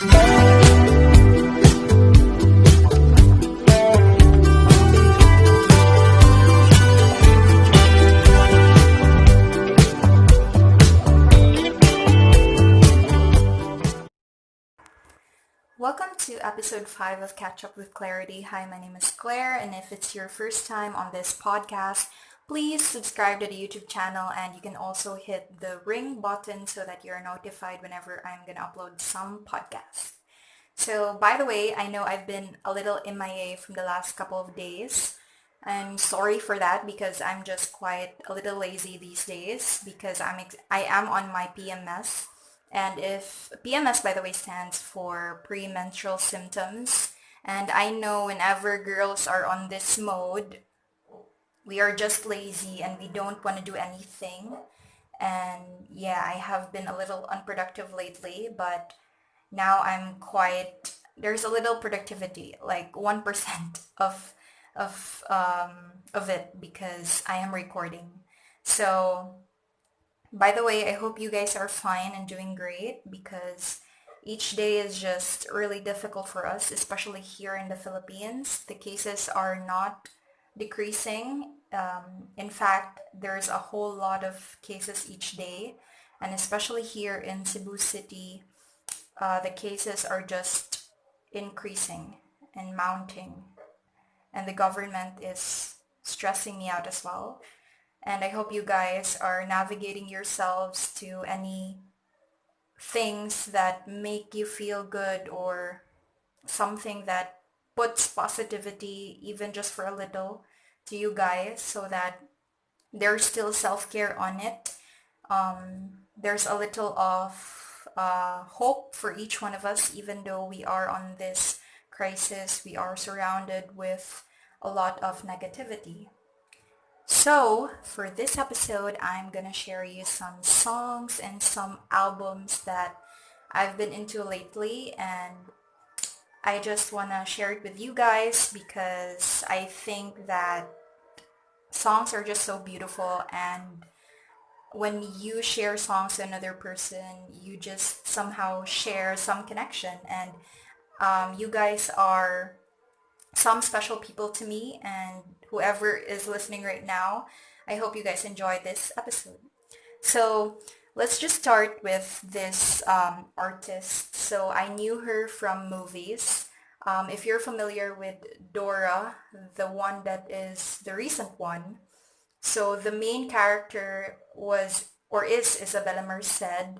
Welcome to episode 5 of Catch Up with Clarity. Hi, my name is Claire, and if it's your first time on this podcast, please subscribe to the YouTube channel, and you can also hit the ring button so that you're notified whenever I'm going to upload some podcasts. So, by the way, I know I've been a little MIA from the last couple of days. I'm sorry for that because I'm just quite a little lazy these days because I am on my PMS. And if PMS, by the way, stands for premenstrual symptoms. And I know whenever girls are on this mode, we are just lazy and we don't want to do anything. And yeah, I have been a little unproductive lately, but now there's a little productivity, like 1% of it because I am recording. So by the way, I hope you guys are fine and doing great because each day is just really difficult for us, especially here in the Philippines. The cases are not decreasing. In fact, there's a whole lot of cases each day, and especially here in Cebu City, the cases are just increasing and mounting, and the government is stressing me out as well. And I hope you guys are navigating yourselves to any things that make you feel good or something that puts positivity, even just for a little, to you guys so that there's still self-care on it. There's a little of hope for each one of us, even though we are on this crisis. We are surrounded with a lot of negativity. So, for this episode, I'm gonna share you some songs and some albums that I've been into lately, and I just wanna share it with you guys because I think that songs are just so beautiful, and when you share songs to another person, you just somehow share some connection, and you guys are some special people to me, and whoever is listening right now, I hope you guys enjoy this episode. So let's just start with this artist. So I knew her from movies. If you're familiar with Dora, the one that is the recent one, so the main character was or is Isabela Merced,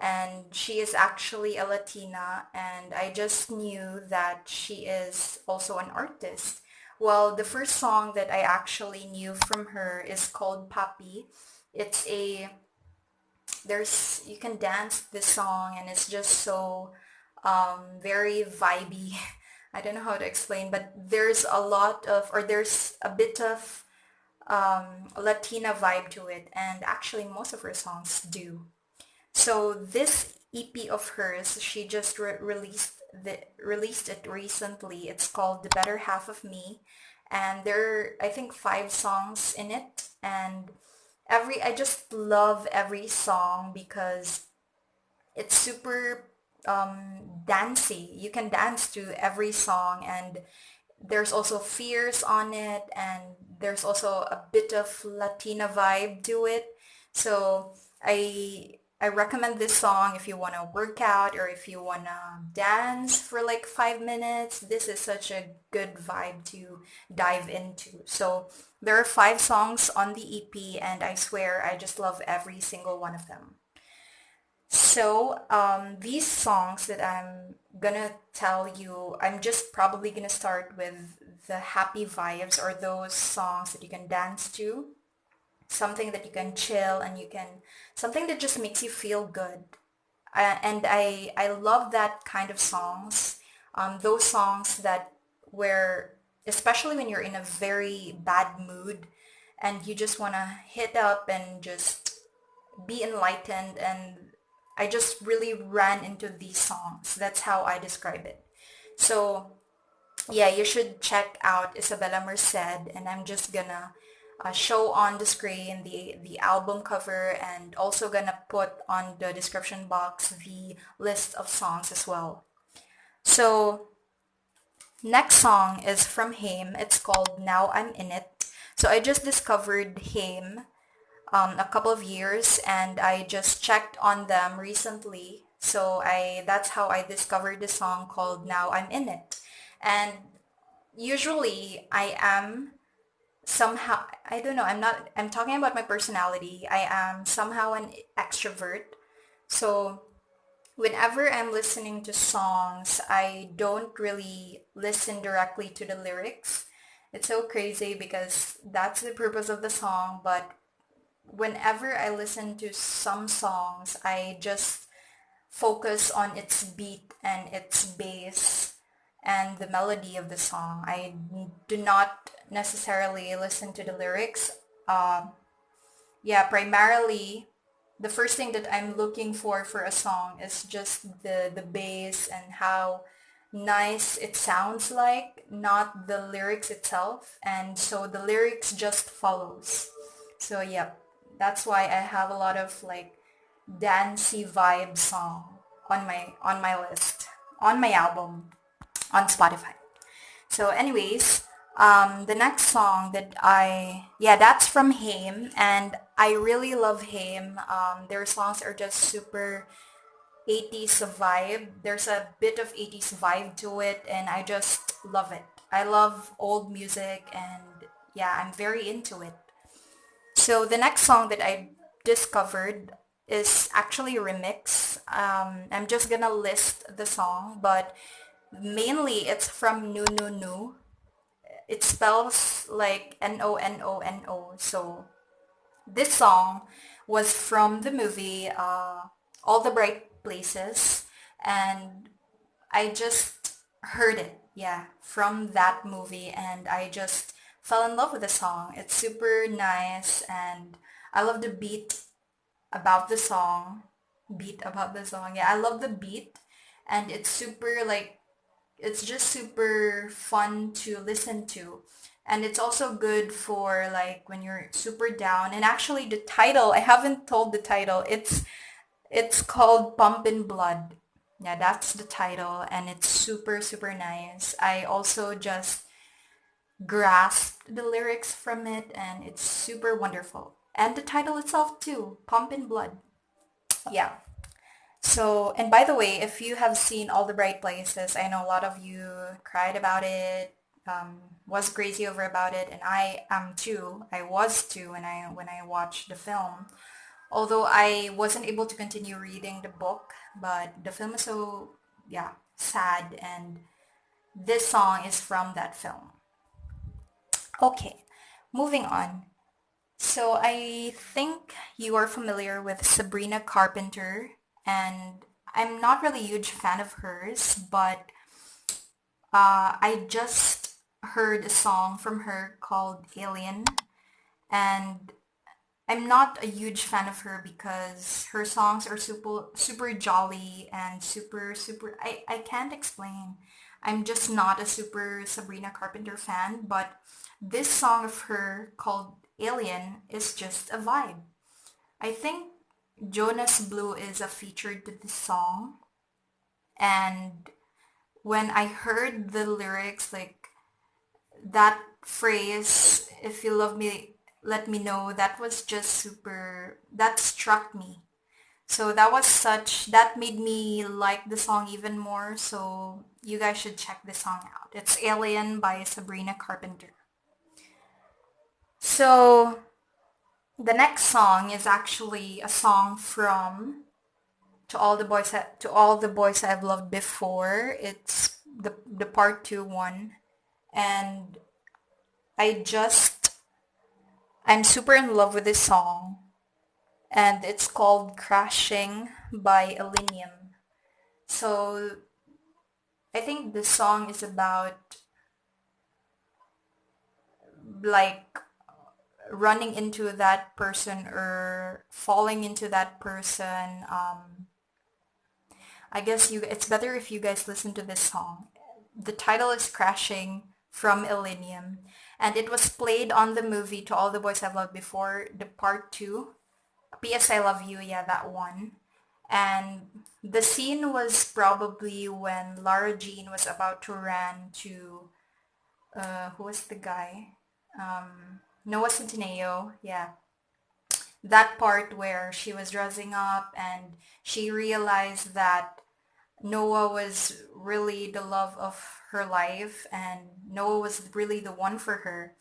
and she is actually a Latina, and I just knew that she is also an artist. Well, the first song that I actually knew from her is called PAPI. It's you can dance this song, and it's just so very vibey. I don't know how to explain, but there's a bit of Latina vibe to it, and actually most of her songs do. So this EP of hers, she just released it recently. It's called The Better Half of Me, and there are, I think, 5 songs in it, and I just love every song because it's super dancey. You can dance to every song, and there's also fears on it, and there's also a bit of Latina vibe to it. So I recommend this song if you want to work out or if you want to dance for like 5 minutes. This is such a good vibe to dive into. So there are 5 songs on the EP, and I swear I just love every single one of them. So these songs that I'm gonna tell you, I'm just probably gonna start with the happy vibes, or those songs that you can dance to, something that you can chill, and something that just makes you feel good. And I love that kind of songs, those songs that where, especially when you're in a very bad mood and you just want to hit up and just be enlightened, and I just really ran into these songs. That's how I describe it. So yeah, you should check out Isabela Merced, and I'm just gonna show on the screen the album cover, and also gonna put on the description box the list of songs as well. So next song is from HAIM. It's called Now I'm In It. So I just discovered HAIM a couple of years, and I just checked on them recently. So that's how I discovered the song called Now I'm In It. And usually I am somehow, I don't know, I'm talking about my personality. I am somehow an extrovert. So whenever I'm listening to songs, I don't really listen directly to the lyrics. It's so crazy because that's the purpose of the song, but whenever I listen to some songs, I just focus on its beat and its bass and the melody of the song. I do not necessarily listen to the lyrics. Uh, yeah, primarily the first thing that I'm looking for a song is just the bass and how nice it sounds like, not the lyrics itself. And so the lyrics just follows. So yeah, that's why I have a lot of like dancey vibe song on my list, on my album, on Spotify. So anyways, the next song that yeah, that's from HAIM, and I really love HAIM. Their songs are just super 80s vibe. There's a bit of 80s vibe to it, and I just love it. I love old music, and yeah, I'm very into it. So the next song that I discovered is actually a remix. I'm just gonna list the song, but mainly it's from NONONO. It spells like NONONO. So this song was from the movie All the Bright Places, and I just heard it, yeah, from that movie, and I just fell in love with the song. It's super nice, and I love the beat about the song. Beat about the song. Yeah, I love the beat, and it's super like it's just super fun to listen to. And it's also good for like when you're super down. And actually the title, I haven't told the title. It's called Pumpin Blood. Yeah, that's the title, and it's super super nice. I also just grasped the lyrics from it, and it's super wonderful. And the title itself too, Pumpin Blood. Yeah. So, and by the way, if you have seen All the Bright Places, I know a lot of you cried about it, was crazy over about it, and I am too. I was too when I watched the film. Although I wasn't able to continue reading the book, but the film is so, yeah, sad, and this song is from that film. Okay, moving on. So I think you are familiar with Sabrina Carpenter, and I'm not really a huge fan of hers, but I just heard a song from her called Alien, and I'm not a huge fan of her because her songs are super super jolly and super super I can't explain. I'm just not a super Sabrina Carpenter fan, but this song of her called Alien is just a vibe. I think Jonas Blue is a feature to this song, and when I heard the lyrics, like that phrase, if you love me, let me know, that was just super, that struck me. So that made me like the song even more. So you guys should check this song out. It's Alien by Sabrina Carpenter. So the next song is actually a song from To All the Boys I've Loved Before. It's the part 2 one, and I just I'm super in love with this song, and it's called Crashing by ILLENIUM. So I think the song is about like running into that person or falling into that person. I guess it's better if you guys listen to this song. The title is Crashing from ILLENIUM, and it was played on the movie To All the Boys I've Loved Before, the part 2. P.S. I Love You, yeah, that one. And the scene was probably when Lara Jean was about to run to, who was the guy? Noah Centineo, yeah. That part where she was dressing up and she realized that Noah was really the love of her life and Noah was really the one for her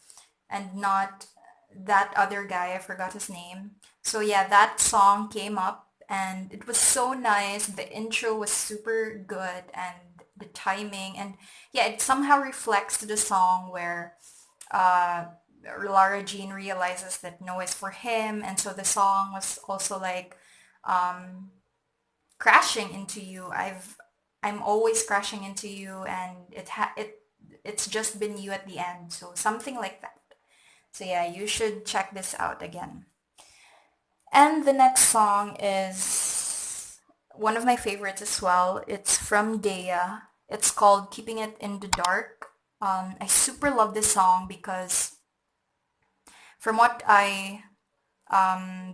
and not that other guy, I forgot his name. So yeah, that song came up and it was so nice. The intro was super good and the timing and yeah, it somehow reflects to the song where uh, Lara Jean realizes that no is for him, and so the song was also like um, crashing into you. I'm always crashing into you, and it's just been you at the end. So something like that. So yeah, you should check this out again. And the next song is one of my favorites as well. It's from Daya. It's called Keeping It in the Dark. I super love this song because from what I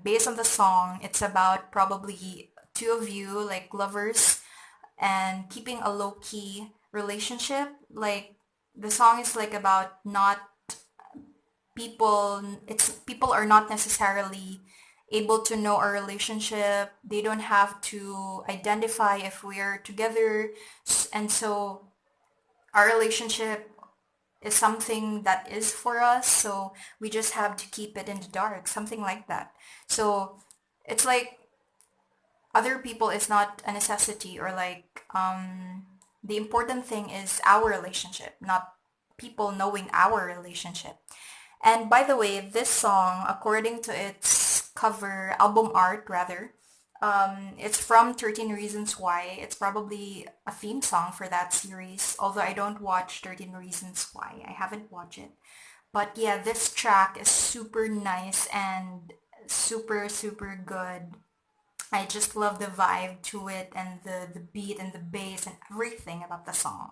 based on the song, it's about probably two of you like lovers and keeping a low-key relationship. Like the song is like about not people, it's people are not necessarily able to know our relationship. They don't have to identify if we're together. And so our relationship is something that is for us, so we just have to keep it in the dark, something like that. So it's like other people is not a necessity or like the important thing is our relationship, not people knowing our relationship. And by the way, this song, according to its cover, album art rather, it's from 13 Reasons Why. It's probably a theme song for that series, although I don't watch 13 Reasons Why. I haven't watched it. But yeah, this track is super nice and super, super good. I just love the vibe to it and the beat and the bass and everything about the song.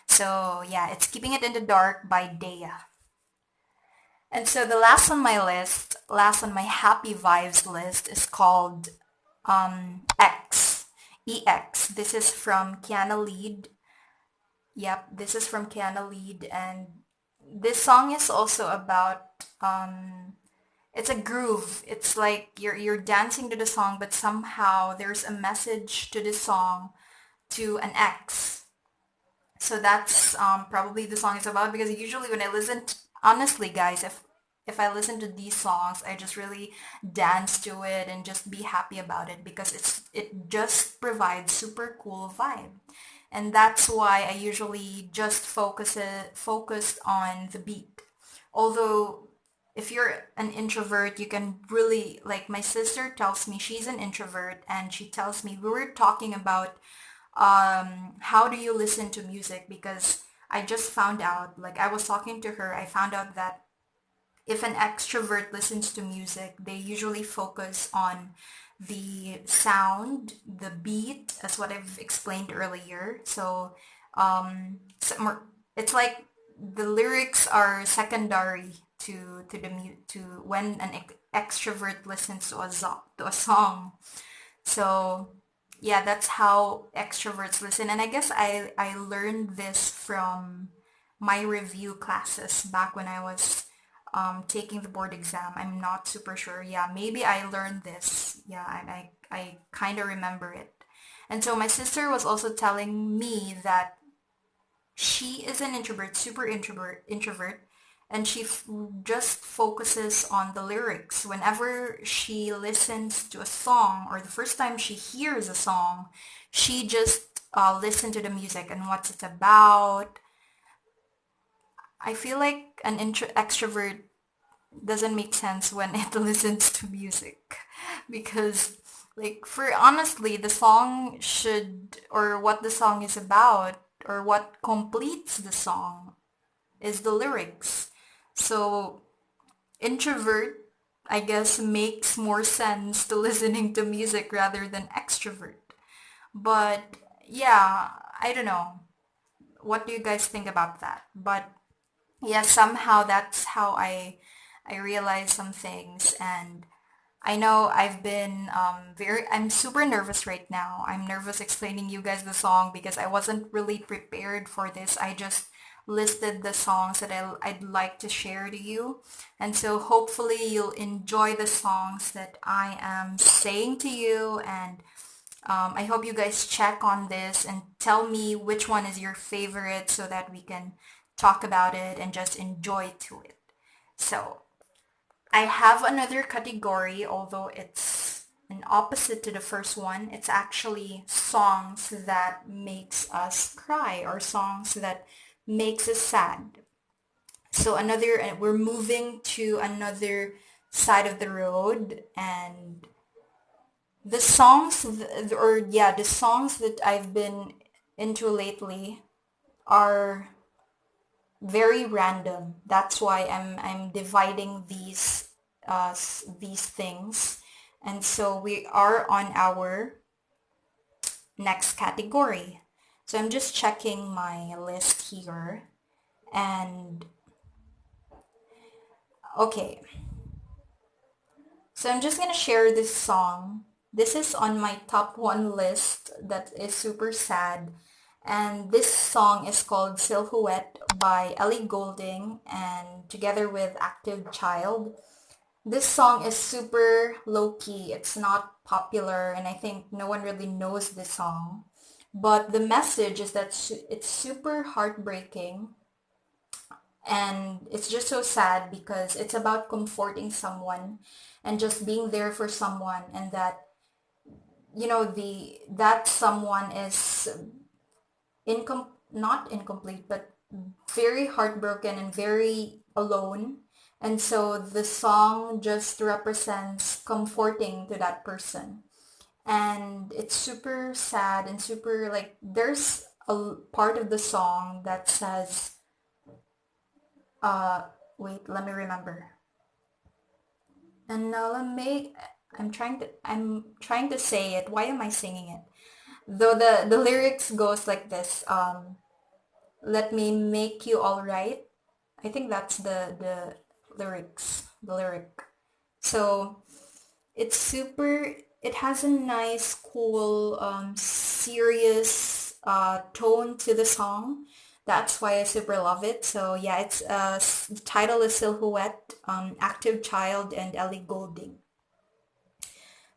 So yeah, it's Keeping It in the Dark by Daya. And so the last on my list, last on my happy vibes list is called X. EX. This is from Kiana Lede. Yep, this is from Kiana Lede, and this song is also about it's a groove. It's like you're dancing to the song, but somehow there's a message to the song to an ex. So that's probably the song is about because usually when I listen, honestly, guys, if I listen to these songs, I just really dance to it and just be happy about it because it just provides super cool vibe. And that's why I usually just focused on the beat. Although if you're an introvert, you can really like my sister tells me she's an introvert and she tells me we were talking about how do you listen to music because I just found out like I was talking to her, I found out that if an extrovert listens to music, they usually focus on the sound, the beat, as what I've explained earlier. So, it's like the lyrics are secondary to when an extrovert listens to a song. So, yeah, that's how extroverts listen. And I guess I learned this from my review classes back when I was taking the board exam. I'm not super sure. Yeah, maybe I learned this. Yeah, I kind of remember it. And so my sister was also telling me that she is an introvert, super introvert, and she just focuses on the lyrics. Whenever she listens to a song or the first time she hears a song, she just listen to the music and what's it about. I feel like an extrovert doesn't make sense when it listens to music because like for honestly the song should or what the song is about or what completes the song is the lyrics. So introvert I guess makes more sense to listening to music rather than extrovert. But yeah, I don't know. What do you guys think about that? But yeah, somehow that's how I realize some things. And I know I'm super nervous right now. I'm nervous explaining you guys the song because I wasn't really prepared for this. I just listed the songs that I'd like to share to you. And so hopefully you'll enjoy the songs that I am saying to you. And I hope you guys check on this and tell me which one is your favorite so that we can talk about it and just enjoy to it. So I have another category, although it's an opposite to the first one. It's actually songs that makes us cry or songs that makes us sad. So we're moving to another side of the road, and the the songs that I've been into lately are very random. That's why I'm dividing these things. And so we are on our next category. So I'm just checking my list here. And okay. So I'm just gonna share this song. This is on my top one list that is super sad. And this song is called Silhouette by Ellie Goulding and together with Active Child. This song is super low-key. It's not popular and I think no one really knows this song. But the message is that it's super heartbreaking and it's just so sad because it's about comforting someone and just being there for someone, and that that someone is not incomplete but very heartbroken and very alone. And so the song just represents comforting to that person. And it's super sad and super like there's a part of the song that says wait, let me remember. And now I'm trying to say it. Why am I singing it? Though the lyrics goes like this, let me make you all right. I think that's the lyric. So it has a nice, cool, serious tone to the song. That's why I super love it. So yeah, the title is Silhouette, Active Child, and Ellie Goulding.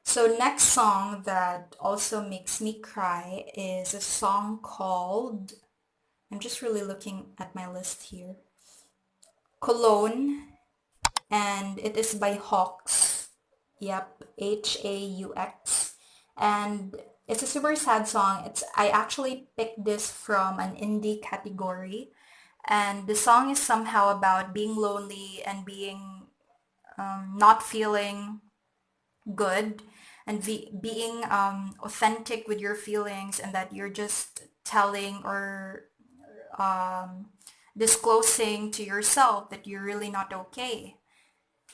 So next song that also makes me cry is a song called, I'm just really looking at my list here, Cologne, and it is by Haux. Yep, Haux. And it's a super sad song. I actually picked this from an indie category, and the song is somehow about being lonely and being not feeling good and being authentic with your feelings, and that you're just telling or disclosing to yourself that you're really not okay.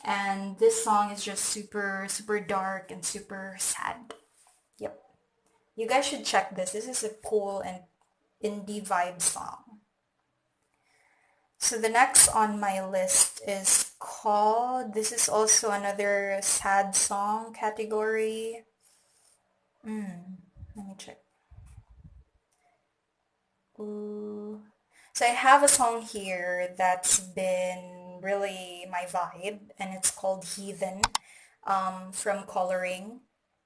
And this song is just super, super dark and super sad. Yep. You guys should check this. This is a cool and indie vibe song. So the next on my list is this is also another sad song category. Let me check. Ooh. So I have a song here that's been really my vibe, and it's called Heathen, from Coloring.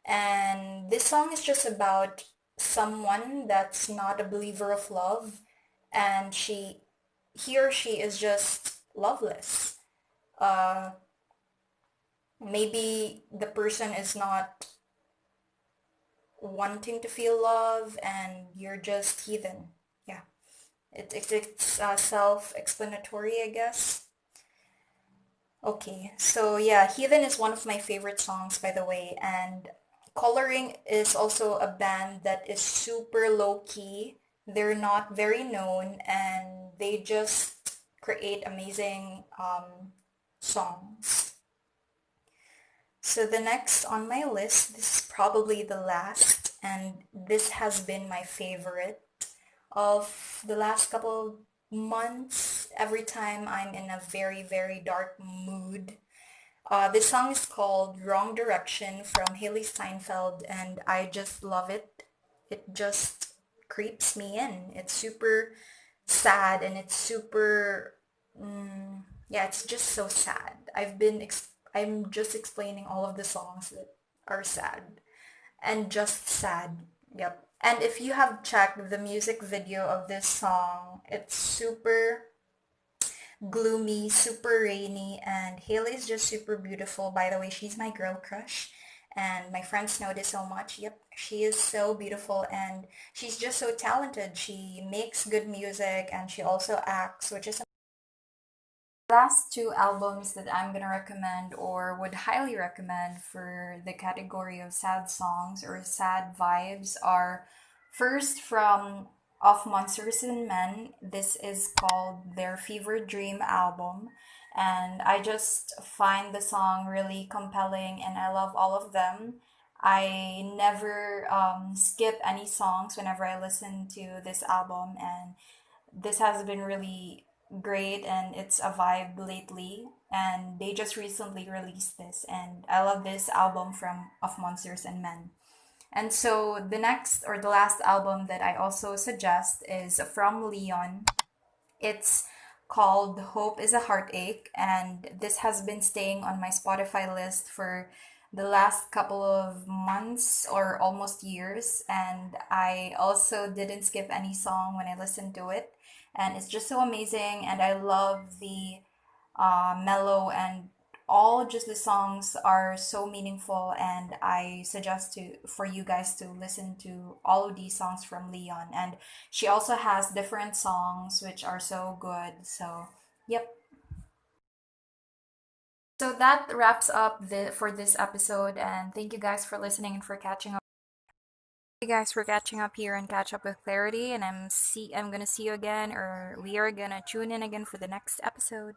And this song is just about someone that's not a believer of love, and he or she is just loveless. Uh, Maybe the person is not wanting to feel love, and you're just heathen. Yeah, it's self-explanatory, I guess. Okay, so yeah, Heathen is one of my favorite songs, by the way, and Coloring is also a band that is super low-key. They're not very known, and they just create amazing songs. So the next on my list, this is probably the last, and this has been my favorite of the last couple of months. Every time I'm in a very, very dark mood, This song is called Wrong Direction from Hailee Steinfeld, and I just love it. It just creeps me in. It's super sad and it's super, yeah, it's just so sad. I'm just explaining all of the songs that are sad and just sad. Yep. And if you have checked the music video of this song, it's super gloomy, super rainy, and Hailee is just super beautiful. By the way, she's my girl crush, and my friends know this so much. Yep, she is so beautiful, and she's just so talented. She makes good music, and she also acts, which is last two albums that I'm gonna recommend or would highly recommend for the category of sad songs or sad vibes are first from Of Monsters and Men. This is called their Fever Dream album. And I just find the song really compelling and I love all of them. I never skip any songs whenever I listen to this album, and this has been really great and it's a vibe lately, and they just recently released this and I love this album from Of Monsters and Men. And so the next or the last album that I also suggest is from LÉON. It's called Hope is a Heartache, and this has been staying on my Spotify list for the last couple of months or almost years. And I also didn't skip any song when I listened to it. And it's just so amazing, and I love the mellow and all just the songs are so meaningful, and I suggest to for you guys to listen to all of these songs from LÉON. And she also has different songs which are so good. So yep. So that wraps up for this episode, and thank you guys for listening and for catching up. You guys for catching up here and catch up with Clarity, and I'm gonna see you again, or we are gonna tune in again for the next episode.